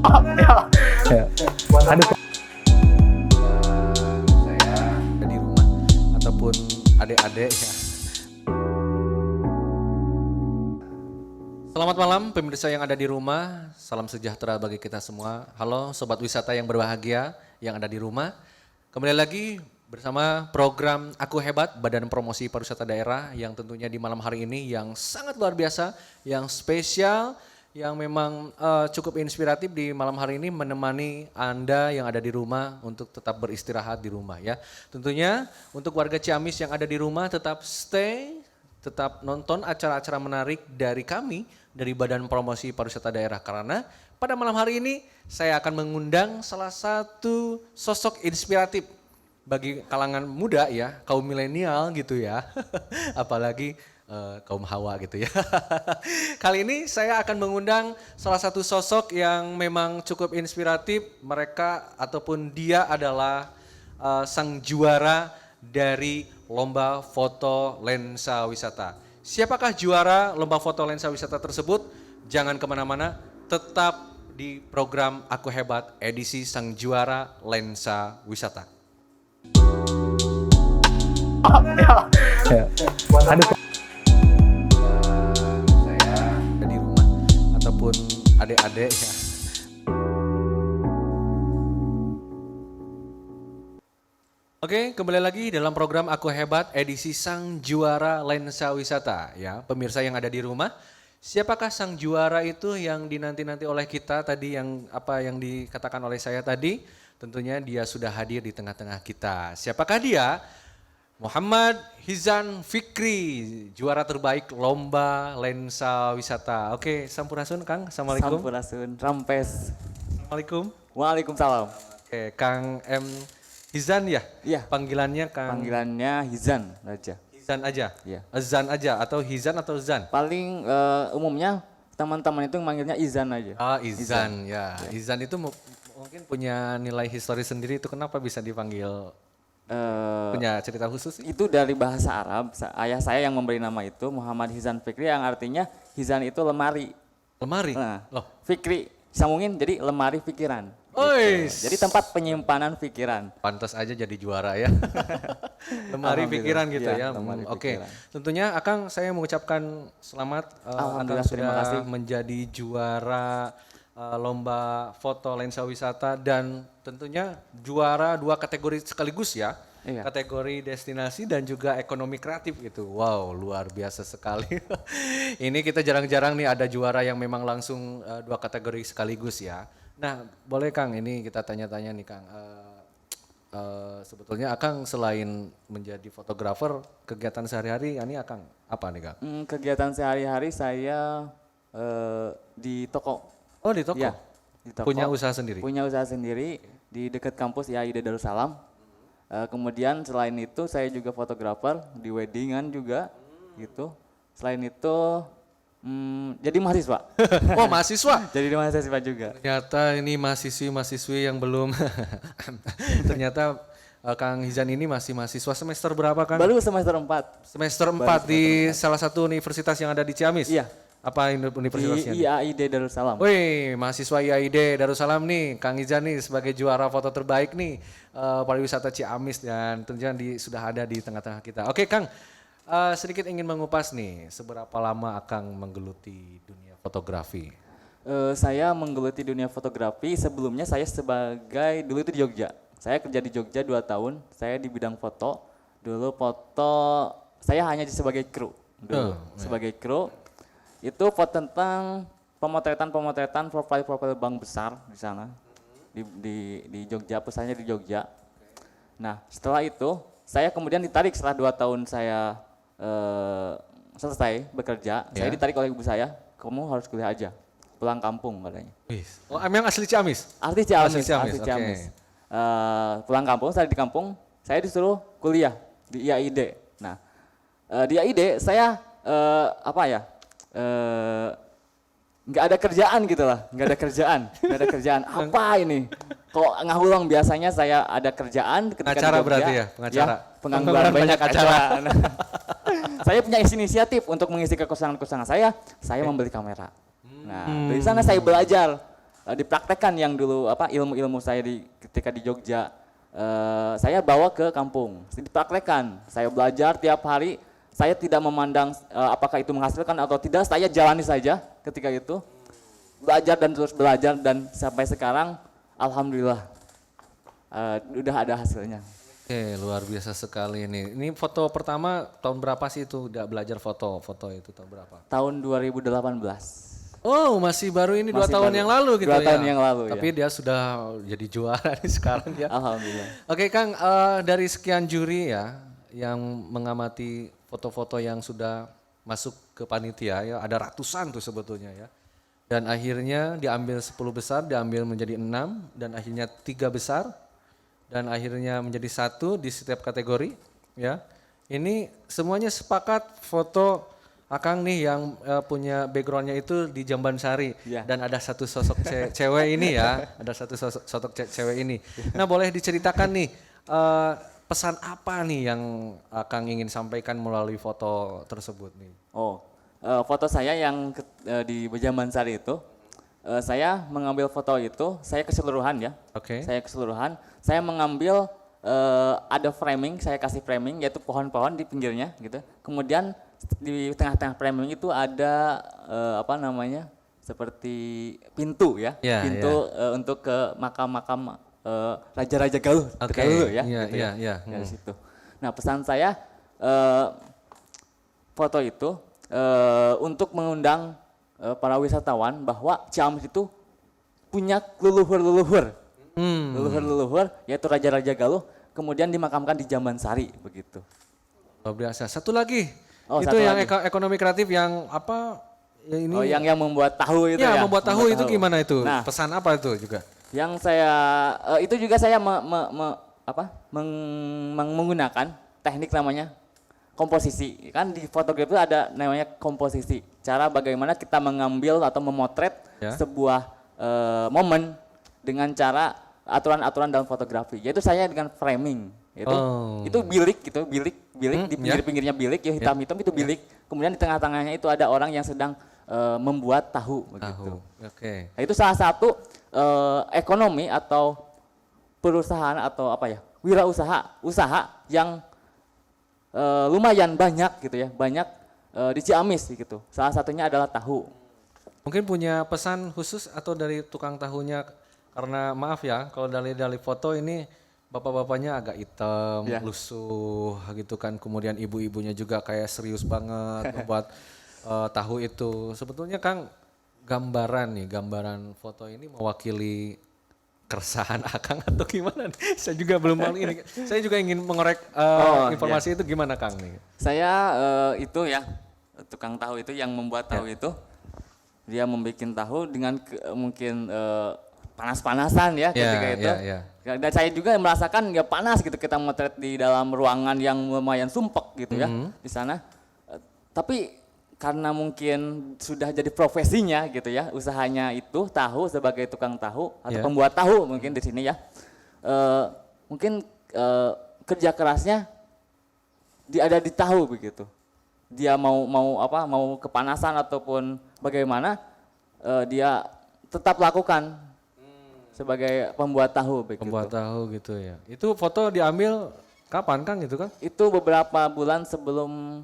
Ya. Aduh. Saya di rumah ataupun adik-adik ya. Selamat malam pemirsa yang ada di rumah, salam sejahtera bagi kita semua. Halo sobat wisata yang berbahagia yang ada di rumah. Kembali lagi bersama program Aku Hebat, Badan Promosi Pariwisata Daerah yang tentunya di malam hari ini yang sangat luar biasa, yang spesial, yang memang cukup inspiratif di malam hari ini menemani Anda yang ada di rumah untuk tetap beristirahat di rumah ya. Tentunya untuk warga Ciamis yang ada di rumah tetap stay, tetap nonton acara-acara menarik dari kami, dari Badan Promosi Pariwisata Daerah. Karena pada malam hari ini saya akan mengundang salah satu sosok inspiratif bagi kalangan muda ya, kaum milenial gitu ya, apalagi kaum hawa gitu ya. Kali ini saya akan mengundang salah satu sosok yang memang cukup inspiratif. Mereka ataupun dia adalah sang juara dari lomba foto lensa wisata. Siapakah juara lomba foto lensa wisata tersebut? Jangan kemana-mana, tetap di program Aku Hebat edisi sang juara lensa wisata. Ya. Aduh. Saya di rumah ataupun adik-adik ya. Oke, kembali lagi dalam program Aku Hebat edisi sang juara lensa wisata ya. Pemirsa yang ada di rumah, siapakah sang juara itu yang dinanti-nanti oleh kita tadi, yang apa yang dikatakan oleh saya tadi? Tentunya dia sudah hadir di tengah-tengah kita. Siapakah dia? Muhammad Hizan Fikri, juara terbaik lomba lensa wisata. Oke, sampurasun Kang. Assalamualaikum. Sampurasun, rampes. Assalamualaikum. Waalaikumsalam. Oke, Kang M. Hizan ya? Iya. Panggilannya Kang Panggilannya Hizan aja. Hizan aja? Iya. Zan aja atau Hizan atau Zan? Paling umumnya teman-teman itu manggilnya Izan aja. Ah, Izan ya. Izan itu mungkin punya nilai histori sendiri, itu kenapa bisa dipanggil, punya cerita khusus? Itu dari bahasa Arab. Ayah saya yang memberi nama itu Muhammad Hizan Fikri, yang artinya Hizan itu lemari. Lemari? Nah, Loh. Fikri sambungin jadi lemari pikiran. Ois. Jadi tempat penyimpanan pikiran. Pantas aja jadi juara ya. Lemari pikiran gitu Iya, ya. lemari Oke. pikiran. Tentunya Akang saya mengucapkan selamat Akang Alhamdulillah, sudah terima kasih. menjadi juara lomba foto lensa wisata dan tentunya juara 2 kategori sekaligus ya. Iya. Kategori destinasi dan juga ekonomi kreatif gitu. Wow, luar biasa sekali. Ini kita jarang-jarang nih ada juara yang memang langsung 2 kategori sekaligus ya. Nah, boleh Kang, ini kita tanya-tanya nih Kang. Sebetulnya Akang selain menjadi fotografer, kegiatan sehari-hari ini Akang apa nih Kang? Kegiatan sehari-hari saya di toko. Oh, di toko? Ya, di toko. Punya usaha sendiri? Punya usaha sendiri di dekat kampus IAID Darussalam. Kemudian selain itu saya juga fotografer di weddingan juga gitu. Selain itu jadi mahasiswa. Oh, mahasiswa? Jadi mahasiswa juga. Ternyata ini mahasiswi-mahasiswi yang belum. Ternyata Kang Hizan ini masih mahasiswa semester berapa Kang? Baru semester 4 Semester 4 di salah satu universitas yang ada di Ciamis? Iya. Apa di universitasnya? IAID Darussalam. Wih, mahasiswa IAID Darussalam nih, Kang Hizan nih sebagai juara foto terbaik nih pariwisata Ciamis dan tentunya sudah ada di tengah-tengah kita. Oke Kang, sedikit ingin mengupas nih, seberapa lama Akang menggeluti dunia fotografi? Saya menggeluti dunia fotografi, sebelumnya saya sebagai, dulu itu di Jogja. Saya kerja di Jogja 2 tahun, saya di bidang foto. Dulu foto, saya hanya sebagai kru. Dulu, sebagai kru. Itu foto tentang pemotretan profil bank besar di sana. Di Jogja, pusatnya di Jogja. Nah, setelah itu, saya kemudian ditarik setelah 2 tahun saya selesai bekerja. Saya ditarik oleh ibu saya, kamu harus kuliah aja. Pulang kampung katanya. Oh, emang asli Ciamis? Asli Ciamis. Oke. Pulang kampung, saya di kampung, saya disuruh kuliah di IAID. Nah, di IAID saya nggak ada kerjaan gitu lah, nggak ada kerjaan. Apa ini? Kalau ngahulong biasanya saya ada kerjaan ketika pengacara di Jogja, berarti ya, pengacara. Ya, pengangguran banyak acara. Nah, saya punya inisiatif untuk mengisi kekosongan-kekosongan saya membeli kamera. Nah, dari sana saya belajar dipraktekkan yang dulu ilmu-ilmu saya ketika di Jogja. Saya bawa ke kampung, dipraktekkan. Saya belajar tiap hari. Saya tidak memandang apakah itu menghasilkan atau tidak. Saya jalani saja ketika itu, belajar dan terus belajar dan sampai sekarang, alhamdulillah udah ada hasilnya. Oke, luar biasa sekali ini. Ini foto pertama tahun berapa sih itu udah belajar foto itu tahun berapa? Tahun 2018. Oh, masih baru ini 2 Masih tahun baru. yang lalu gitu 2 ya. tahun yang lalu, Tapi dia sudah jadi juara nih sekarang ya. Alhamdulillah. Oke Kang, dari sekian juri ya yang mengamati foto-foto yang sudah masuk ke panitia ya, ada ratusan tuh sebetulnya ya. Dan akhirnya diambil 10 besar, diambil menjadi 6 dan akhirnya 3 besar dan akhirnya menjadi 1 di setiap kategori ya. Ini semuanya sepakat foto Akang nih yang punya backgroundnya itu di Jambansari Ya. dan ada satu sosok cewek ini ya, ada satu sosok cewek ini. Nah boleh diceritakan nih pesan apa nih yang Akang ingin sampaikan melalui foto tersebut nih? Foto saya yang di Jambansari itu, saya mengambil foto itu, saya keseluruhan ya. Oke. Saya keseluruhan, saya mengambil ada framing, saya kasih framing yaitu pohon-pohon di pinggirnya gitu. Kemudian di tengah-tengah framing itu ada seperti pintu ya, Ya, pintu untuk ke makam-makam raja-raja Galuh Oke, terdahulu ya. iya, gitu iya, iya. Dari situ. Nah pesan saya foto itu untuk mengundang para wisatawan bahwa Ciamis itu punya leluhur-leluhur, leluhur-leluhur yaitu raja-raja Galuh, kemudian dimakamkan di Jambansari begitu. Luar biasa. Satu lagi. Itu satu yang lagi. Ekonomi kreatif yang apa? Ya ini. Yang membuat tahu itu ya, ya. membuat tahu itu gimana itu? Nah, Pesan apa itu juga? yang saya itu juga saya menggunakan teknik namanya komposisi. Kan di fotografi itu ada namanya komposisi. Cara bagaimana kita mengambil atau memotret Ya. sebuah momen dengan cara aturan-aturan dalam fotografi. Yaitu saya dengan framing. Itu bilik gitu, bilik di pinggir-pinggirnya bilik ya hitam-hitam itu bilik. Kemudian di tengah-tengahnya itu ada orang yang sedang membuat tahu begitu. Oke. Nah, itu salah satu ekonomi atau perusahaan atau usaha yang lumayan banyak gitu ya, banyak di Ciamis gitu. Salah satunya adalah tahu. Mungkin punya pesan khusus atau dari tukang tahunya, karena maaf ya kalau dari foto ini bapak-bapaknya agak hitam, Ya. lusuh gitu kan, kemudian ibu-ibunya juga kayak serius banget membuat tahu itu. Sebetulnya Kang, gambaran foto ini mewakili keresahan Akang atau gimana nih? Saya juga belum mau ini. Saya juga ingin mengorek informasi itu gimana Kang nih? Saya itu ya tukang tahu itu yang membuat tahu itu, dia membuat tahu dengan mungkin panas-panasan ya ketika itu. Dan saya juga merasakan ya panas gitu kita motret di dalam ruangan yang lumayan sumpek gitu ya di sana. Tapi karena mungkin sudah jadi profesinya gitu ya, usahanya itu tahu sebagai tukang tahu atau pembuat tahu mungkin di sini ya. Mungkin kerja kerasnya ada di tahu begitu. Dia mau kepanasan ataupun bagaimana dia tetap lakukan sebagai pembuat tahu begitu. Pembuat tahu gitu ya. Itu foto diambil kapan Kang itu Kang? Itu beberapa bulan sebelum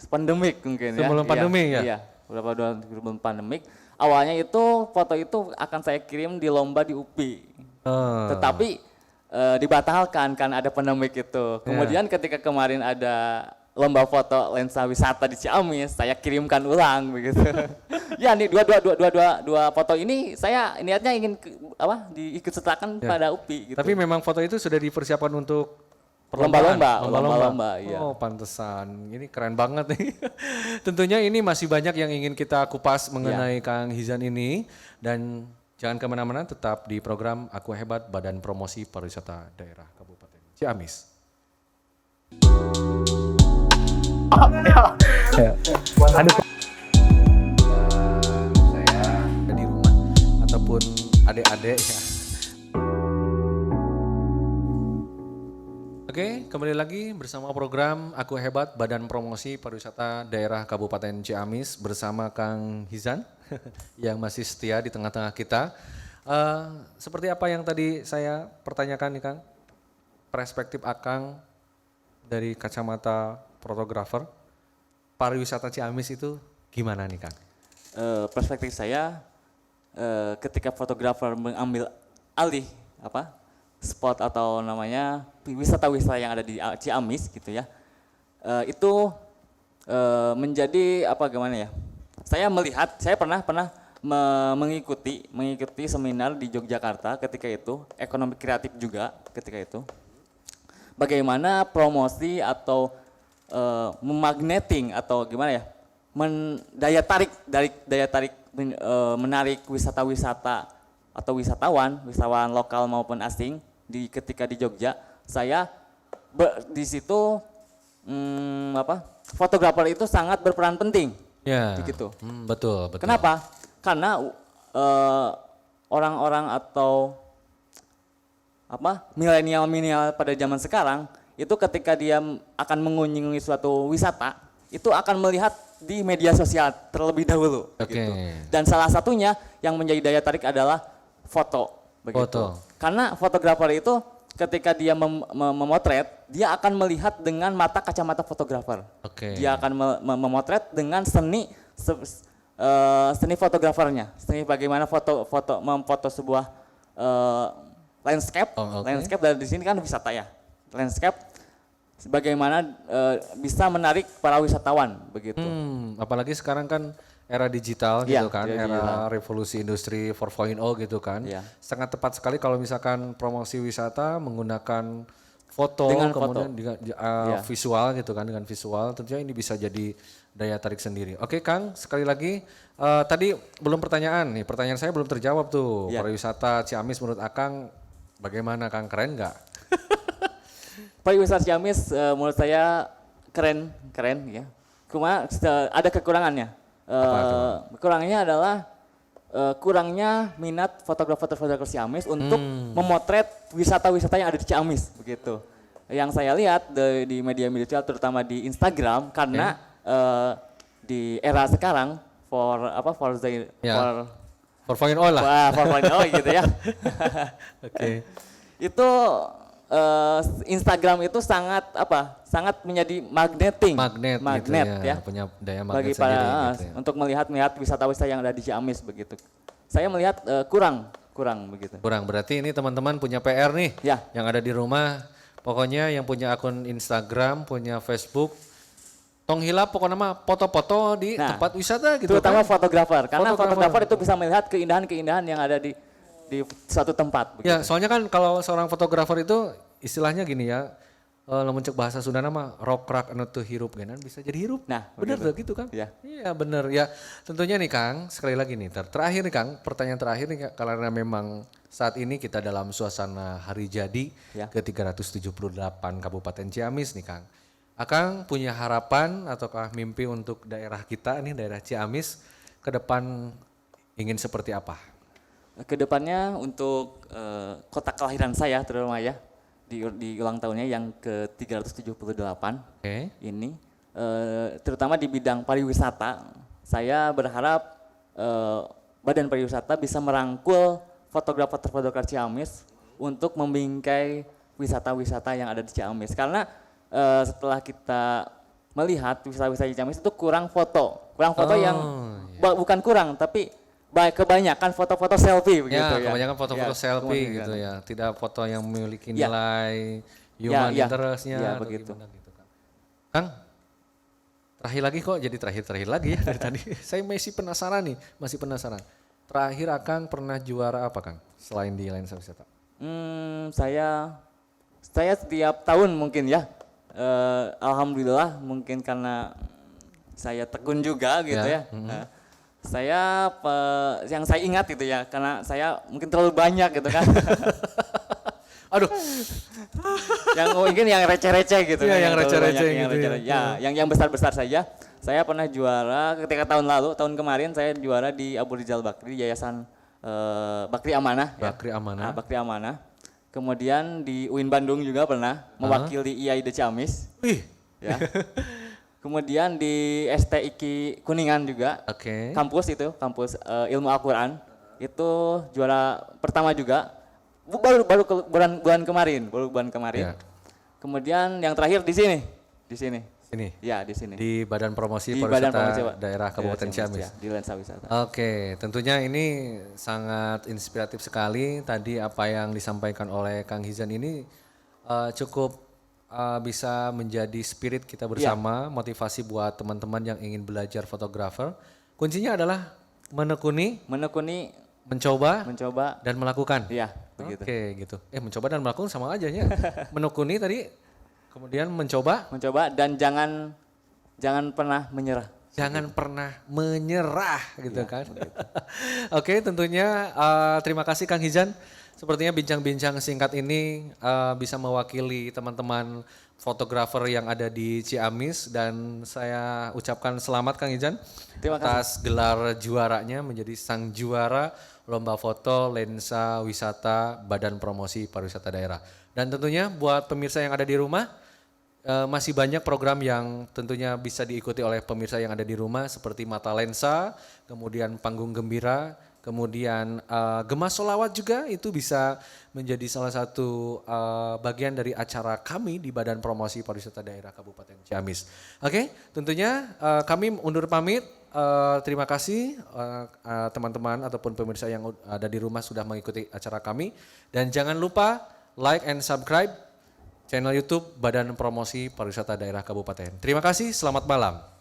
pandemik mungkin ya. Sebelum pandemi ya? Iya, beberapa bulan sebelum pandemik. Awalnya itu foto itu akan saya kirim di lomba di UPI. Tetapi dibatalkan karena ada pandemik itu. Kemudian ketika kemarin ada lomba foto lensa wisata di Ciamis, saya kirimkan ulang begitu. Ya, nih dua foto ini saya niatnya ingin diikut sertakan pada UPI gitu. Tapi memang foto itu sudah dipersiapkan untuk lomba-lomba, iya. Oh, pantesan. Ini keren banget nih. Tentunya ini masih banyak yang ingin kita kupas mengenai Kang Hizan ini, dan jangan kemana-mana, tetap di program Aku Hebat Badan Promosi Pariwisata Daerah Kabupaten Ciamis. Aduh. Saya ada di rumah ataupun adik-adik ya. Oke, kembali lagi bersama program Aku Hebat Badan Promosi Pariwisata Daerah Kabupaten Ciamis bersama Kang Hizan. yang masih setia di tengah-tengah kita. Seperti apa yang tadi saya pertanyakan nih Kang, perspektif Akang dari kacamata fotografer, pariwisata Ciamis itu gimana nih Kang? Perspektif saya ketika fotografer mengambil alih spot atau namanya wisata-wisata yang ada di Ciamis gitu ya, itu menjadi gimana ya? Saya pernah mengikuti seminar di Yogyakarta ketika itu, ekonomi kreatif juga ketika itu. Bagaimana promosi atau memagneting atau gimana ya? Daya tarik menarik wisata-wisata atau wisatawan lokal maupun asing ketika di Jogja. Saya di situ fotografer itu sangat berperan penting. Ya, Begitu. Betul. Kenapa? Karena orang-orang atau milenial pada zaman sekarang itu ketika dia akan mengunjungi suatu wisata itu akan melihat di media sosial terlebih dahulu. Oke. Gitu. Dan salah satunya yang menjadi daya tarik adalah foto. Begitu. Foto. Karena fotografer itu ketika dia memotret, dia akan melihat dengan mata kacamata fotografer. Oke. Dia akan memotret dengan seni fotografernya, seni bagaimana memfoto sebuah landscape, landscape dan di sini kan wisata ya, landscape, bagaimana bisa menarik para wisatawan begitu. Apalagi sekarang kan era digital Iya, gitu kan, era revolusi industri 4.0 gitu kan. Iya. Sangat tepat sekali kalau misalkan promosi wisata menggunakan foto, Dengan kemudian foto. dengan Iya. visual gitu kan, dengan visual tentunya ini bisa jadi daya tarik sendiri. Oke Kang, sekali lagi tadi belum pertanyaan saya belum terjawab tuh. Iya. Pariwisata Ciamis menurut Akang bagaimana Kang, keren nggak? Pariwisata Ciamis menurut saya keren ya. Cuma ada kekurangannya. Kekurangannya adalah kurangnya minat fotografer Ciamis untuk memotret wisata-wisata yang ada di Ciamis begitu. Yang saya lihat di media-media sosial terutama di Instagram karena di era sekarang for 4.0 lah. Wah, 4.0 gitu ya. Oke. Itu Instagram itu sangat menjadi magnet gitu ya, punya daya magnet bagi sendiri para gitu ya. untuk melihat wisata-wisata yang ada di Ciamis begitu. Saya melihat kurang begitu. Kurang, berarti ini teman-teman punya PR nih Ya. yang ada di rumah. Pokoknya yang punya akun Instagram, punya Facebook, tong hilap pokoknya mah foto-foto di tempat wisata gitu Terutama kan. fotografer, karena Fotografer. fotografer itu bisa melihat keindahan-keindahan yang ada di suatu tempat. Begitu. Ya, soalnya kan kalau seorang fotografer itu istilahnya gini ya, lamun cek bahasa Sunda mah rokrak anu teu hirup genan bisa jadi hirup. Nah, bener begitu. tuh gitu kan? Iya. Iya bener ya. Tentunya nih Kang, sekali lagi nih terakhir nih Kang, pertanyaan terakhir nih Kang, karena memang saat ini kita dalam suasana hari jadi Ya. ke-378 Kabupaten Ciamis nih Kang. Akang punya harapan ataukah mimpi untuk daerah kita nih, daerah Ciamis ke depan ingin seperti apa? Kedepannya untuk kota kelahiran saya terutama ya di ulang tahunnya yang ke-378 ini terutama di bidang pariwisata, saya berharap Badan Pariwisata bisa merangkul fotografer Ciamis untuk membingkai wisata-wisata yang ada di Ciamis karena setelah kita melihat wisata-wisata di Ciamis itu kurang foto yang bukan kurang tapi kebanyakan foto-foto selfie begitu ya. Kebanyakan foto-foto selfie gitu ya. Tidak foto yang memiliki nilai human interest-nya. Ya, atau begitu. gimana gitu kan. Kang, terakhir lagi kok jadi terakhir lagi ya dari tadi. Saya masih penasaran. Terakhir Akang pernah juara apa Kang? Selain di Lensa Wisata. Saya setiap tahun mungkin ya. Alhamdulillah mungkin karena saya tekun juga gitu ya. Yang saya ingat gitu ya, karena saya mungkin terlalu banyak gitu kan. Aduh. Yang mungkin yang receh-receh gitu. Iya, kan, yang terlalu receh-receh banyak, gitu ya. Yang besar-besar saja. Saya pernah juara ketika tahun kemarin saya juara di Abu Rizal Bakri, Yayasan Bakri Amanah. Bakri Amanah. Bakri Amanah. Kemudian di UIN Bandung juga pernah mewakili IAID Ciamis. Wih. Ya. Kemudian di STIK Kuningan juga, Oke. kampus Ilmu Al-Quran, itu juara pertama juga. Baru bulan kemarin. Ya. Kemudian yang terakhir di sini. Ini Ya, di sini. di Badan Promosi Di Badan Pariwisata Promosi, Pak. Daerah Kabupaten Ciamis. Ya, di Lensa Wisata. Oke, tentunya ini sangat inspiratif sekali. Tadi apa yang disampaikan oleh Kang Hizan ini cukup bisa menjadi spirit kita bersama, motivasi buat teman-teman yang ingin belajar fotografer. Kuncinya adalah menekuni, mencoba, dan melakukan. Iya, begitu. Oke, gitu. Mencoba dan melakukan sama aja ya. Menekuni tadi, kemudian mencoba. Dan jangan pernah menyerah. Jangan pernah menyerah gitu kan. Oke, tentunya terima kasih Kang Hizan. Sepertinya bincang-bincang singkat ini bisa mewakili teman-teman fotografer yang ada di Ciamis dan saya ucapkan selamat Kang Hizan atas gelar juaranya menjadi sang juara Lomba Foto Lensa Wisata Badan Promosi Pariwisata Daerah. Dan tentunya buat pemirsa yang ada di rumah masih banyak program yang tentunya bisa diikuti oleh pemirsa yang ada di rumah seperti Mata Lensa, kemudian Panggung Gembira, kemudian Gema Sholawat juga itu bisa menjadi salah satu bagian dari acara kami di Badan Promosi Pariwisata Daerah Kabupaten Ciamis. Oke, tentunya kami undur pamit. Terima kasih teman-teman ataupun pemirsa yang ada di rumah sudah mengikuti acara kami. Dan jangan lupa like and subscribe channel YouTube Badan Promosi Pariwisata Daerah Kabupaten. Terima kasih, selamat malam.